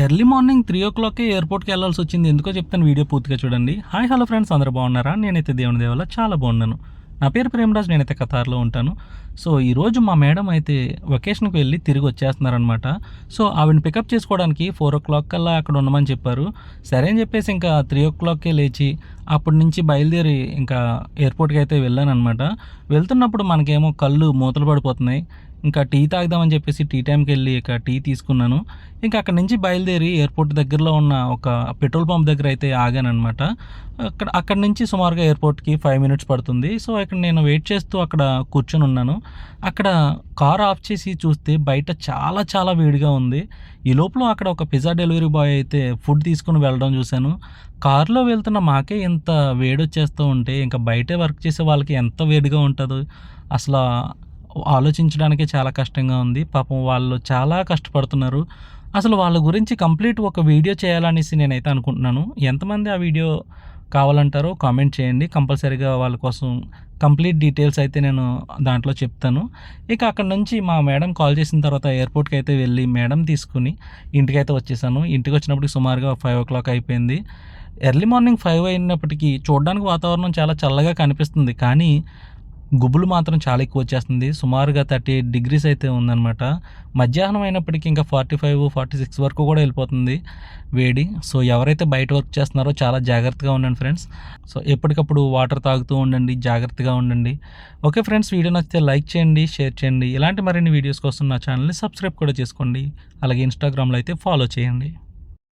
Early morning 3:00కే ఎయిర్పోర్ట్‌కి వెళ్ళాల్సొచ్చింది. ఎందుకో చెప్తాను, వీడియో పూర్తిగా చూడండి. హాయ్ హలో ఫ్రెండ్స్, అందరూ బాగున్నారా? నేనైతే దేవుని దయ వల్ల చాలా బాగున్నాను. నా పేరు ప్రేమరాజ్, నేనైతే ఖతార్‌లో ఉంటాను. సో, ఈరోజు మా మేడం అయితే వెకేషన్‌కి వెళ్ళి తిరిగి వచ్చేస్తున్నారనమాట. సో, ఆవిడని పికప్ చేసుకోవడానికి 4:00 కల్లా అక్కడ ఉండమని చెప్పారు. సరే అని చెప్పేసి ఇంకా 3:00కే లేచి అప్పటి నుంచి బయలుదేరి ఇంకా ఎయిర్పోర్ట్‌కి అయితే వెళ్ళాననమాట. వెళ్తున్నప్పుడు మనకేమో కళ్ళు మూతలు పడిపోతున్నాయి. ఇంకా టీ తాగుదామని చెప్పేసి టీ టైంకి వెళ్ళి ఇక టీ తీసుకున్నాను. ఇంకా అక్కడి నుంచి బయలుదేరి ఎయిర్పోర్ట్ దగ్గరలో ఉన్న ఒక పెట్రోల్ పంప్ దగ్గర అయితే ఆగాననమాట. అక్కడి నుంచి సుమారుగా ఎయిర్పోర్ట్‌కి 5 మినిట్స్ పడుతుంది. సో, ఇక్కడ నేను వెయిట్ చేస్తూ అక్కడ కూర్చొని ఉన్నాను. అక్కడ కార్ ఆఫ్ చేసి చూస్తే బయట చాలా చాలా వేడిగా ఉంది. ఈ లోపల అక్కడ ఒక పిజ్జా డెలివరీ బాయ్ అయితే ఫుడ్ తీసుకొని వెళ్ళడం చూశాను. కార్‌లో వెళ్తున్న మాకే ఇంత వేడొచ్చేస్తూ ఉంటే ఇంకా బయటే వర్క్ చేసే వాళ్ళకి ఎంత వేడిగా ఉంటదో అసలా ఆలోచించడానికే చాలా కష్టంగా ఉంది. పాపం వాళ్ళు చాలా కష్టపడుతున్నారు. అసలు వాళ్ళ గురించి కంప్లీట్ ఒక వీడియో చేయాలనేసి నేనైతే అనుకుంటున్నాను. ఎంతమంది ఆ వీడియో కావాలంటారో కామెంట్ చేయండి. కంపల్సరీగా వాళ్ళ కోసం కంప్లీట్ డీటెయిల్స్ అయితే నేను దాంట్లో చెప్తాను. ఇక అక్కడి నుంచి మా మేడం కాల్ చేసిన తర్వాత ఎయిర్పోర్ట్‌కి అయితే వెళ్ళి మేడం తీసుకొని ఇంటికైతే వచ్చేసాను. ఇంటికొచ్చినప్పటికి సుమారుగా 5:00 అయిపోయింది. ఎర్లీ మార్నింగ్ 5 అయినప్పటికీ చూడడానికి వాతావరణం చాలా చల్లగా కనిపిస్తుంది. కానీ గుబులు మాత్రం చాలా ఎక్కువ వచ్చేస్తుంది. సుమారుగా 38 డిగ్రీస్ అయితే ఉందనమాట. మధ్యాహ్నం అయినప్పటికీ ఇంకా 45, 46 వరకు కూడా వెళ్ళిపోతుంది వేడి. సో, ఎవరైతే బయట వర్క్ చేస్తున్నారో చాలా జాగ్రత్తగా ఉండండి ఫ్రెండ్స్. సో, ఎప్పటికప్పుడు వాటర్ తాగుతూ ఉండండి, జాగ్రత్తగా ఉండండి. ఓకే ఫ్రెండ్స్, వీడియో నచ్చితే లైక్ చేయండి, షేర్ చేయండి. ఇలాంటి మరిన్ని వీడియోస్ కోసం నా ఛానల్ని సబ్స్క్రైబ్ కూడా చేసుకోండి. అలాగే ఇన్‌స్టాగ్రామ్‌లో అయితే ఫాలో చేయండి.